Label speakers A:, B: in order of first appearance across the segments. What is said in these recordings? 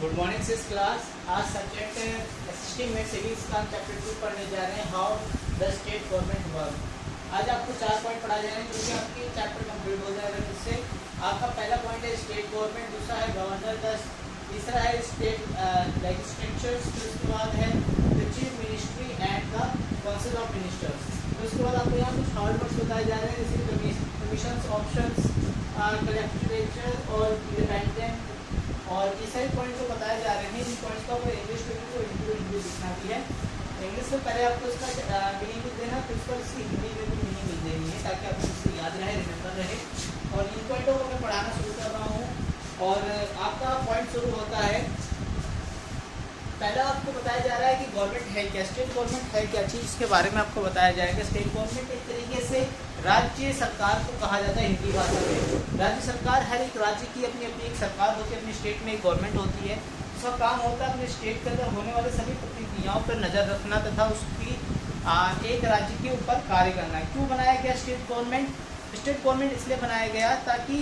A: Good morning सिस class. आज subject assisting में civils का चैप्टर 2 पढ़ने जा रहे हैं, how the state government work. आज आपको 4 पॉइंट पढ़ा जाएंगे क्योंकि आपकी चैप्टर कंप्लीट हो जाएगा। जिससे आपका पहला पॉइंट है स्टेट गवर्नमेंट, दूसरा है गवर्नर, तीसरा है स्टेट लेजिस्लेचर्स, उसके बाद है the chief ministry and the council of ministers. तो उसके बाद आपको यहाँ कुछ हार्ड वर्ड्स बताए जा रहे हैं, जैसे कमीशन, ऑप्शंस, कलेक्टर और इंडिपेंडेंट, और ये सभी पॉइंट जो बताए जा रहे हैं, इन पॉइंट्स को आपको इंग्लिश में भी इंग्लिश लिखना भी है। इंग्लिश में पहले आपको इसका मीनिंग लिख देना, फिर उसको इसकी हिंदी में भी मीनिंग लिख देनी है ताकि आपको इससे याद रहे, रिमेंबर रहे। और इन पॉइंटों को मैं पढ़ाना शुरू कर रहा हूँ और आपका पॉइंट शुरू होता है। पहला आपको बताया जा रहा है कि गवर्नमेंट है क्या, स्टेट गवर्नमेंट है क्या चीज़, इसके बारे में आपको बताया जाएगा। स्टेट गवर्नमेंट एक तरीके से राज्य सरकार को कहा जाता है हिंदी भाषा में। राज्य सरकार, हर एक राज्य की अपनी अपनी एक सरकार होती है, अपनी स्टेट में एक गवर्नमेंट होती है। उसका काम होता है अपने स्टेट के अंदर होने वाले सभी प्रक्रियाओं पर नज़र रखना तथा उसकी एक राज्य के ऊपर कार्य करना। क्यों बनाया गया स्टेट गवर्नमेंट? स्टेट गवर्नमेंट इसलिए बनाया गया ताकि,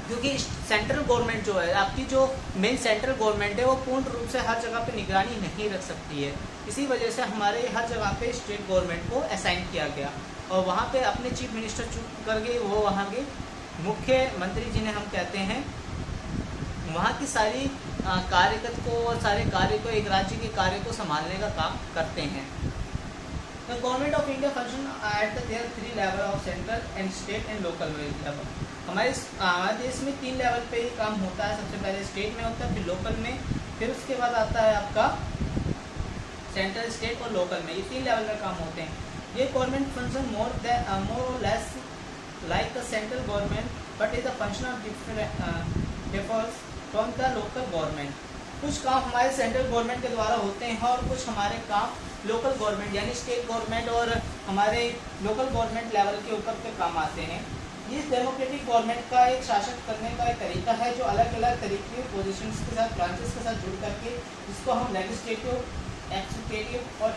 A: क्योंकि सेंट्रल गवर्नमेंट जो है, आपकी जो मेन सेंट्रल गवर्नमेंट है, वो पूर्ण रूप से हर जगह पे निगरानी नहीं रख सकती है। इसी वजह से हमारे हर जगह पे स्टेट गवर्नमेंट को असाइन किया गया और वहाँ पे अपने चीफ मिनिस्टर चुन करके वो वहाँ के मुख्यमंत्री जिन्हें हम कहते हैं, वहाँ की सारी कार्यगत को और सारे कार्य को, एक राज्य के कार्य को संभालने का काम करते हैं। The government of India function at their 3 level of central and state and local level। हमारे देश में 3 लेवल पे ही काम होता है। सबसे पहले स्टेट में होता है, फिर लोकल में, फिर उसके बाद आता है आपका सेंट्रल, स्टेट और लोकल में। ये 3 लेवल में काम होते हैं। ये गवर्नमेंट फंक्शन मोर और less like the central government but is the function of differs from the local government. कुछ काम हमारे सेंट्रल गवर्नमेंट के द्वारा होते हैं और कुछ हमारे काम लोकल गवर्नमेंट यानी स्टेट गवर्नमेंट और हमारे लोकल गवर्नमेंट लेवल के ऊपर पे काम आते हैं। इस डेमोक्रेटिक गवर्नमेंट का एक शासन करने का एक तरीका है जो अलग अलग तरीके पोजीशंस के साथ, ब्रांचेस के साथ जुड़ करके, जिसको हम लेजिस्लेटिव, एक्जीक्यूटिव और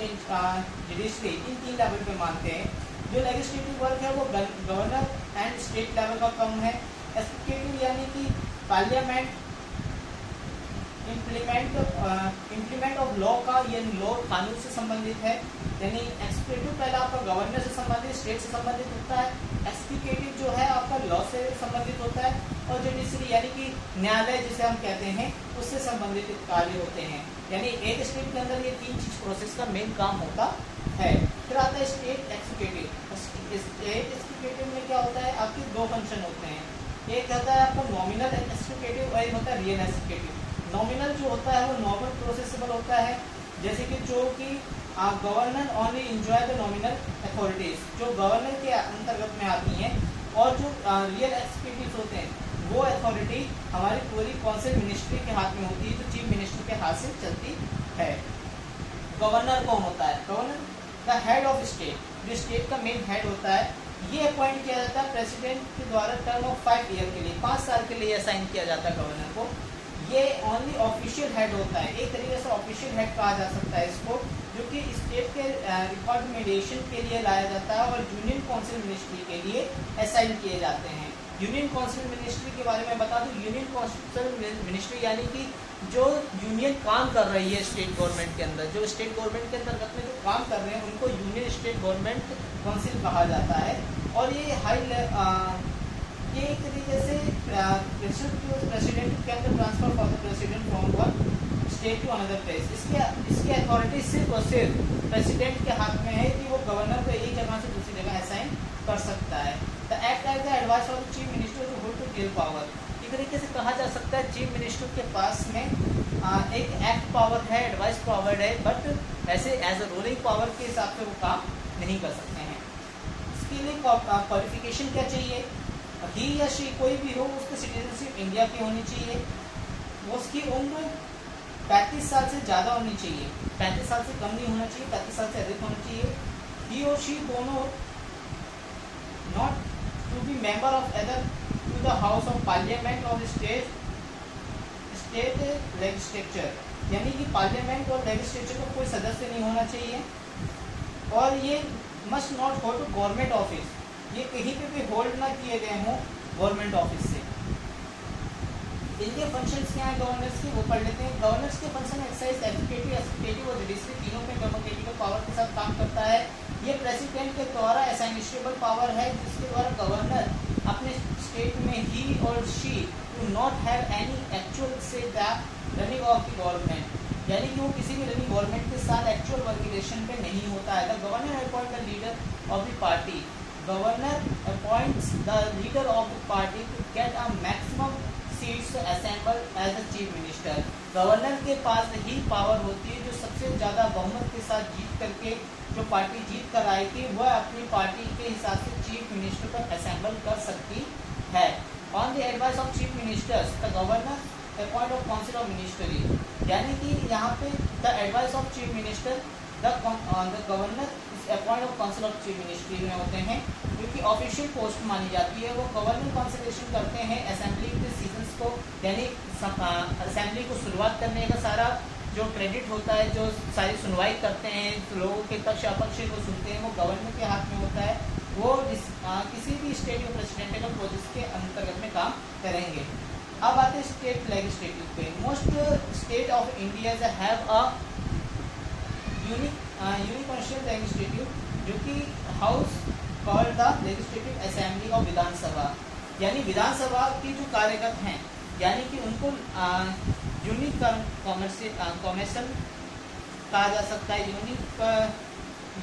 A: जुडिशरी, इन 3 लेवल पे मानते हैं। जो लेजिस्लेटिव वर्क है वो गवर्नर एंड स्टेट लेवल का काम है। एक्जीक्यूटिव यानी कि पार्लियामेंट, इम्प्लीमेंट ऑफ लॉ का, ये लॉ कानून से संबंधित है। यानी एक्जीक्यूटिव पहला आपका गवर्नर से संबंधित, स्टेट से संबंधित होता है। एक्जीक्यूटिव जो है आपका लॉ से संबंधित होता है और जुडिशरी यानी कि न्यायालय जिसे हम कहते हैं, उससे संबंधित कार्य होते हैं। यानी एक स्टेट के अंदर ये 3 चीज प्रोसेस का मेन काम होता है। फिर आता है स्टेट एक्जीक्यूटिव। स्टेट एक्जीक्यूटिव में क्या होता है, आपके 2 फंक्शन होते हैं। एक होता है आपका नॉमिनल एक्जीक्यूटिव और एक होता है रियल एक्जीक्यूटिव। नॉमिनल जो होता है वो नॉर्मल प्रोसेसेबल होता है, जैसे कि जो कि governor only enjoy the nominal authorities, जो गवर्नर के अंतर्गत में आती हैं। और जो रियल एक्जीक्यूटिव होते हैं वो अथॉरिटी हमारी पूरी काउंसिल मिनिस्ट्री के हाथ में होती है, जो चीफ मिनिस्टर के हाथ से चलती है। गवर्नर कौन होता है? Governor the head of state, जो स्टेट का मेन हेड होता है। ये अपॉइंट किया जाता है प्रेसिडेंट के द्वारा टर्म ऑफ 5 ईयर के लिए, 5 साल के लिए असाइन किया जाता है गवर्नर को। ये ओनली ऑफिशियल हेड होता है, एक तरीके से ऑफिशियल हेड कहा जा सकता है इसको, जो कि स्टेट के रिकमेंडेशन के लिए लाया जाता है और यूनियन काउंसिल मिनिस्ट्री के लिए असाइन किए जाते हैं। यूनियन काउंसिल मिनिस्ट्री के बारे में बता दूं, यूनियन काउंसिल मिनिस्ट्री यानी कि जो यूनियन काम कर रही है स्टेट गवर्नमेंट के अंदर, जो स्टेट गवर्नमेंट के अंतर्गत में जो काम कर रहे हैं उनको यूनियन स्टेट गवर्नमेंट काउंसिल कहा जाता है। और ये एक तरीके से प्रेसिडेंट के अंदर transfer for the president from one state to another place. इसकी अथॉरिटी सिर्फ और सिर्फ प्रेसिडेंट के हाथ में है कि वो गवर्नर को एक जगह से दूसरी जगह असाइन कर सकता है। The act as the advice of the chief minister to hold to real power. एक तरीके से कहा जा सकता है चीफ मिनिस्टर के पास में एक एक्ट पावर है, एडवाइस पावर है, बट ऐसे एज अ रूलिंग पावर के हिसाब से वो काम नहीं कर सकते हैं। इसके लिए क्वालिफिकेशन क्या चाहिए? ही या शी कोई भी हो, उसकी सिटीजनशिप इंडिया की होनी चाहिए, उसकी उम्र 35 साल से ज़्यादा होनी चाहिए, 35 साल से कम नहीं होना चाहिए, 35 साल से अधिक होना चाहिए। ही और शी दोनों not to be member of other to the house of parliament of state legislature, यानी कि पार्लियामेंट और लेजिस्लेचर का कोई सदस्य नहीं होना चाहिए। और ये must not go to government office, ये कहीं पे भी होल्ड ना किए गए हों गवर्नमेंट ऑफिस से। इनके फंक्शंस क्या हैं गवर्नर्स के, वो पढ़ लेते हैं। गवर्नर्स के फंक्शन एक्साइज एग्जीक्यूटिव और जुडिशरी तीनों में डेमोक्रेटिक पावर के साथ काम करता है। ये प्रेसिडेंट के द्वारा असाइनेबल पावर है, जिसके द्वारा गवर्नर अपने स्टेट में ही और she do not have any actual say the running of the government, यानी कि वो किसी भी रनिंग गवर्नमेंट के साथ एक्चुअल वर्क रिलेशन पे नहीं होता है। The governor appoint the leader of the party, governor appoints the leader of the party to get a maximum seats assemble as a chief minister. Governor के पास ही power होती है जो सबसे ज़्यादा बहुमत के साथ जीत करके जो पार्टी जीत कर आएगी वह अपनी पार्टी के हिसाब से चीफ मिनिस्टर पर असेंबल कर सकती है। On the advice of chief ministers the governor appoint of council of ministry, यानी कि यहाँ पे the advice of chief minister the governor appoint of council of chief ministry में होते हैं, क्योंकि ऑफिशियल पोस्ट मानी जाती है। वो गवर्नर कंसल्टेशन करते हैं असेंबली के सीजन्स को, यानी असेंबली को शुरुआत करने का सारा जो क्रेडिट होता है, जो सारी सुनवाई करते हैं, लोगों के पक्ष अपक्ष को सुनते हैं, वो गवर्नर के हाथ में होता है। वो किसी भी स्टेट के प्रेसिडेंटियल प्रोसेस के अंतर्गत में काम करेंगे। अब आते हैं स्टेट लेजिस्लेटिव पे। Most state of India have a universal legislative, जो कि house called the legislative assembly of Vidhan Sabha, यानी विधानसभा की जो कार्यकर्ता हैं, यानी कि उनको यूनिक कॉमर्शियल कहा जा सकता है,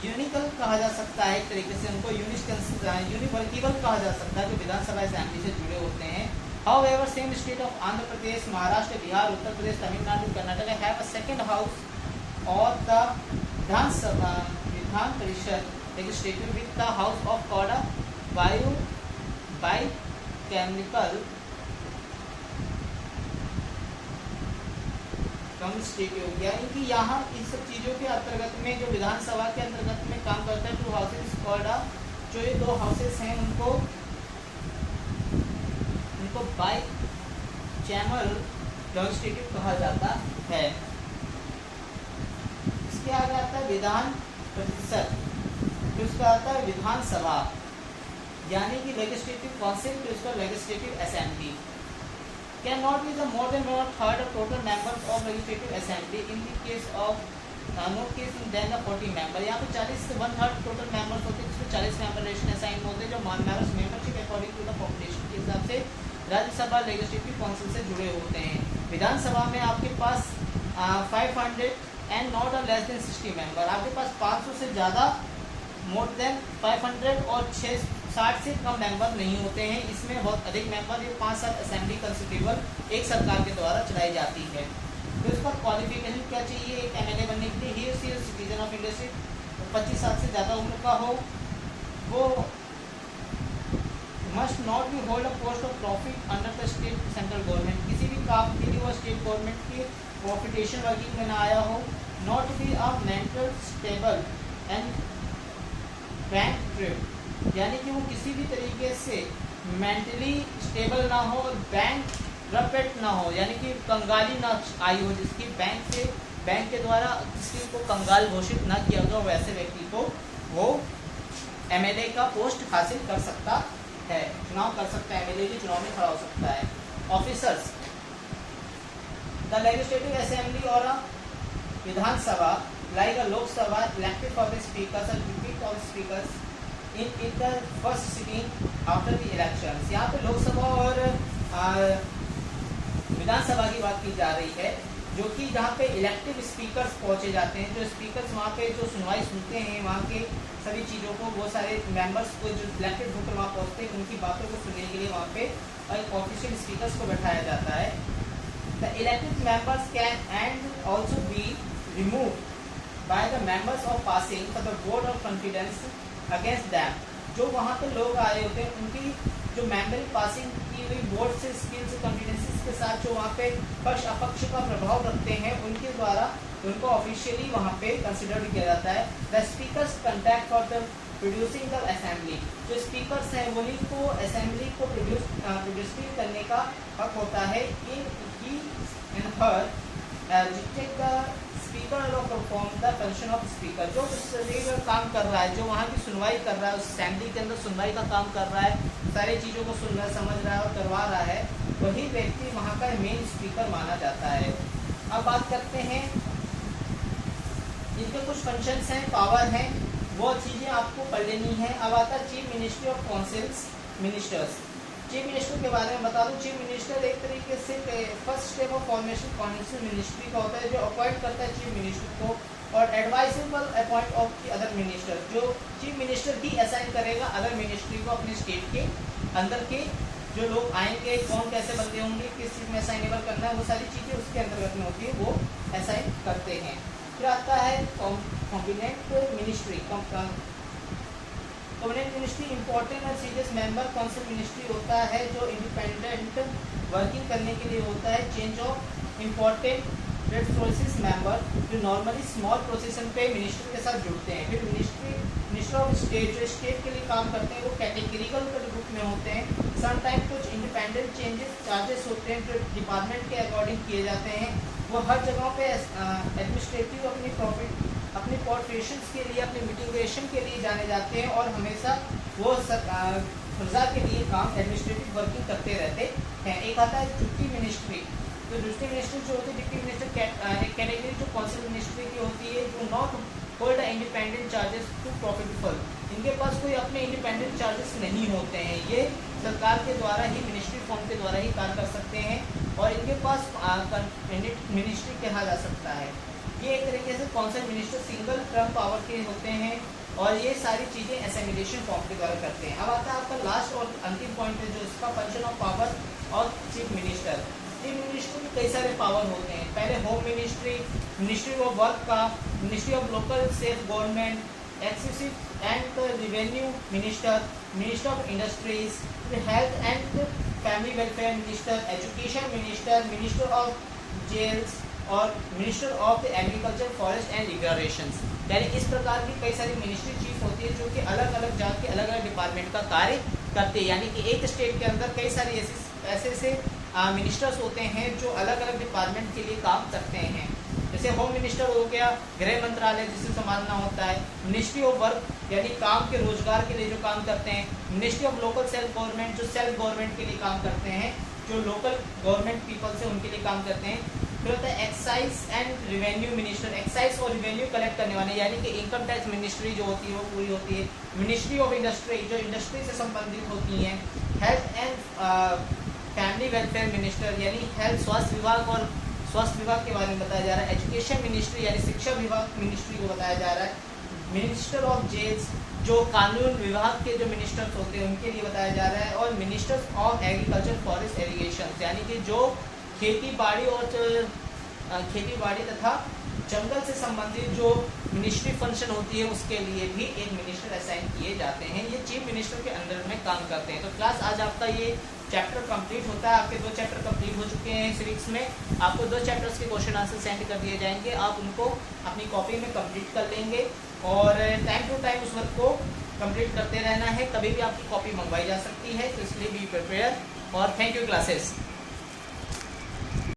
A: यूनिकल कहा जा सकता है, एक तरीके से उनको यूनिवर्किबल कहा जा सकता है, जो विधानसभा असेंबली से जुड़े होते हैं। However, same state of Andhra Pradesh, Maharashtra, Bihar, Uttar Pradesh, Tamil Nadu, Karnataka have a second house or the Vidhan Parishad legislative with the house of called bicameral constitute, यानी कि यहाँ इन सब चीज़ों के अंतर्गत में जो विधानसभा के अंतर्गत में काम करता है, टू हाउसेस कॉल्ड, जो ये दो हाउसेस हैं उनको बाइचैमल लेजिस्लेटिव कहा जाता है। इसके आगे आता है विधान परिषद, जो इसका आता है विधानसभा, यानी कि लेजिस्लेटिव काउंसिल, जो इसका legislative assembly. Can not be the more than 1/3 of total members of legislative assembly in the case of no case then the 40 member। यहाँ पे 40 से 1/3 टोटल मेंबर्स होते हैं, जिसमें 40 मेंबर रेशन असाइन होते हैं, जो membership according to the population के हिसाब से राज्यसभा लेजिस्लेटिव काउंसिल से जुड़े होते हैं। विधानसभा में आपके पास 500 and not a less than 60 member, आपके पास 500 से ज़्यादा, मोर देन 500 और 60 से कम मेंबर नहीं होते हैं। इसमें बहुत अधिक मेंबर, ये 5 साल असेंबली कंस्टिट्यूबल एक सरकार के द्वारा चलाई जाती है। तो इसका क्वालिफिकेशन क्या चाहिए एक एमएलए बनने के लिए? ही सिटीजन ऑफ इंडिया से 25 साल से ज़्यादा उम्र का हो, वो must not be hold a post of profit under the state central government, किसी भी काम के लिए वो स्टेट गवर्नमेंट की प्रॉफिटेशन वर्किंग में ना आया हो। Not be a mental stable and bank trip, यानी कि वो किसी भी तरीके से मेंटली स्टेबल ना हो और बैंक रपेट ना हो, यानी कि कंगाली ना आई हो, जिसकी बैंक के द्वारा किसी को कंगाल घोषित ना किया गया, वैसे व्यक्ति को वो एमएलए का पोस्ट हासिल कर सकता है, चुनाव कर सकता है, एमएलए के चुनाव में खड़ा हो सकता है। ऑफिसर्स, द लेजिस्लेटिव असेंबली और Vidhan Sabha like a Lok Sabha elected for the speakers and repeat of speakers in the first sitting after the elections. यहाँ पे लोकसभा और विधानसभा की बात की जा रही है, जो कि जहाँ पे इलेक्टिव स्पीकर्स पहुँचे जाते हैं, जो स्पीकर्स वहाँ पे जो सुनवाई सुनते हैं, वहाँ के सभी चीज़ों को, वो सारे मेंबर्स को जो इलेक्टेड होकर वहाँ पहुँचते हैं, उनकी बातों को सुनने के लिए वहाँ पे ऑफिशियल स्पीकर्स को बैठाया जाता है। The elected members can and also be remove by the members of passing for the vote of confidence against them. जो वहाँ पे लोग आए होते हैं, उनकी जो मेंबरी पासिंग की हुई वोट से स्किल्स कॉन्फिडेंसेस के साथ जो वहाँ पे पक्ष अपक्ष का प्रभाव रखते हैं, उनके द्वारा उनको ऑफिशियली वहाँ पे कंसिडर किया जाता है। The speakers contact for the producing the assembly, जो स्पीकर्स हैं वही को असेंबली को प्रोड्यूस करने का हक होता है। इन he and her reject the speaker और perform the function of speaker, जो उस जगह काम कर रहा है, जो वहाँ की सुनवाई कर रहा है, उस असेंबली के अंदर सुनवाई का काम कर रहा है, सारी चीज़ों को सुन रहा है, समझ रहा है और करवा रहा है, वही व्यक्ति वहाँ का मेन स्पीकर माना जाता है। अब बात करते हैं इनके कुछ फंक्शंस हैं, पावर हैं, वो चीज़ें आपको पढ़ लेनी है। अब आता है chief ministry of councils ministers. Chief minister के बारे में बता दूं, चीफ मिनिस्टर एक तरीके से first step of formation council ministry का होता है, जो अपॉइंट करता है चीफ मिनिस्टर को, और advisable appoint of the other minister, जो चीफ मिनिस्टर ही असाइन करेगा अदर मिनिस्ट्री को अपने स्टेट के अंदर के जो लोग आएंगे, कौन कैसे बंदे होंगे, किस चीज़ में असाइनेबल करना है, वो सारी चीज़ें उसके अंतर्गत में होती है, वो असाइन करते हैं। फिर आता है कॉम्बिनेंट मिनिस्ट्री। कॉम्बिनेंट मिनिस्ट्री इंपॉर्टेंट और सीरियस मेंबर काउंसिल मिनिस्ट्री होता है, जो इंडिपेंडेंट वर्किंग करने के लिए होता है। Change of important resources member, जो नॉर्मली स्मॉल प्रोसेशन पे मिनिस्टर के साथ जुड़ते हैं। फिर मिनिस्टर ऑफ स्टेट, जो स्टेट के लिए काम करते हैं, वो कैटेगरिकल ग्रुप में होते हैं। समटाइम कुछ इंडिपेंडेंट चेंजेस चार्जेस होते हैं जो डिपार्टमेंट के अकॉर्डिंग किए जाते हैं। वो हर जगह पे एडमिनिस्ट्रेटिव अपनी कॉर्पोरेशंस के लिए, अपनी मिटिगेशन के लिए जाने जाते हैं, और हमेशा वो प्रजा के लिए काम एडमिनिस्ट्रेटिव वर्किंग करते रहते हैं। एक आता है डिप्टी मिनिस्ट्री। तो डिप्टी मिनिस्ट्री जो होती है, डिप्टी मिनिस्टर एक कैटेगरी जो काउंसिल मिनिस्ट्री की होती है, जो not hold independent charges to profitful, इनके पास कोई अपने इंडिपेंडेंट चार्जेस नहीं होते हैं, ये सरकार के द्वारा ही, मिनिस्ट्री फॉर्म के द्वारा ही कार्य कर सकते हैं, और इनके पास मिनिस्ट्री कहा जा सकता है। ये एक तरीके से council minister single term power के होते हैं, और ये सारी चीज़ें असेंबलेशन फॉर्म के द्वारा करते हैं। अब आता है आपका लास्ट और अंतिम पॉइंट है, जो इसका फंक्शन ऑफ पावर और चीफ मिनिस्टर। चीफ मिनिस्टर के कई सारे पावर होते हैं। पहले home ministry, ministry of work का, ministry of local self government, excessive and revenue minister, minister of industries, health and family welfare minister, education minister, minister of jails, और minister of the agriculture, forest and reservations. यानी इस प्रकार की कई सारी ministry chief होती है, जो कि अलग अलग जात के अलग अलग डिपार्टमेंट का कार्य करते हैं। यानी कि एक स्टेट के अंदर कई सारे ऐसे मिनिस्टर्स होते हैं जो अलग अलग डिपार्टमेंट के लिए काम करते हैं। जैसे होम मिनिस्टर हो गया, गृह मंत्रालय जिसे संभालना होता है, मिनिस्ट्री ऑफ वर्क यानी काम के रोजगार के लिए जो काम करते हैं, ministry of local self government, जो सेल्फ गवर्नमेंट के लिए काम करते हैं, जो लोकल गवर्नमेंट पीपल्स हैं उनके लिए काम करते हैं। फिर होता है excise and revenue minister, excise और रिवेन्यू कलेक्ट करने वाले, यानी कि इनकम टैक्स मिनिस्ट्री जो होती है वो पूरी होती है। मिनिस्ट्री ऑफ इंडस्ट्री, जो इंडस्ट्री से संबंधित होती हैं। Health and family welfare minister, यानी हेल्थ स्वास्थ्य विभाग और स्वास्थ्य विभाग के बारे में बताया जा रहा है। एजुकेशन मिनिस्ट्री यानी शिक्षा विभाग मिनिस्ट्री को बताया जा रहा है। मिनिस्टर ऑफ जेल्स, जो कानून विभाग के जो मिनिस्टर्स होते हैं उनके लिए बताया जा रहा है। और ministers of agriculture, forest, irrigation, यानी कि जो खेती बाड़ी तथा जंगल से संबंधित जो मिनिस्ट्री फंक्शन होती है उसके लिए भी एक मिनिस्टर असाइन किए जाते हैं। ये चीफ मिनिस्टर के अंडर में काम करते हैं। तो क्लास आज आपका ये चैप्टर कंप्लीट होता है। आपके 2 चैप्टर कंप्लीट हो चुके हैं सिविक्स में। आपको 2 चैप्टर्स के क्वेश्चन आंसर सेंड कर दिए जाएंगे, आप उनको अपनी कॉपी में कंप्लीट कर लेंगे, और टाइम टू टाइम उस वर्क को कंप्लीट करते रहना है। कभी भी आपकी कॉपी मंगवाई जा सकती है, तो इसलिए बी प्रिपेयर। और थैंक यू क्लासेस।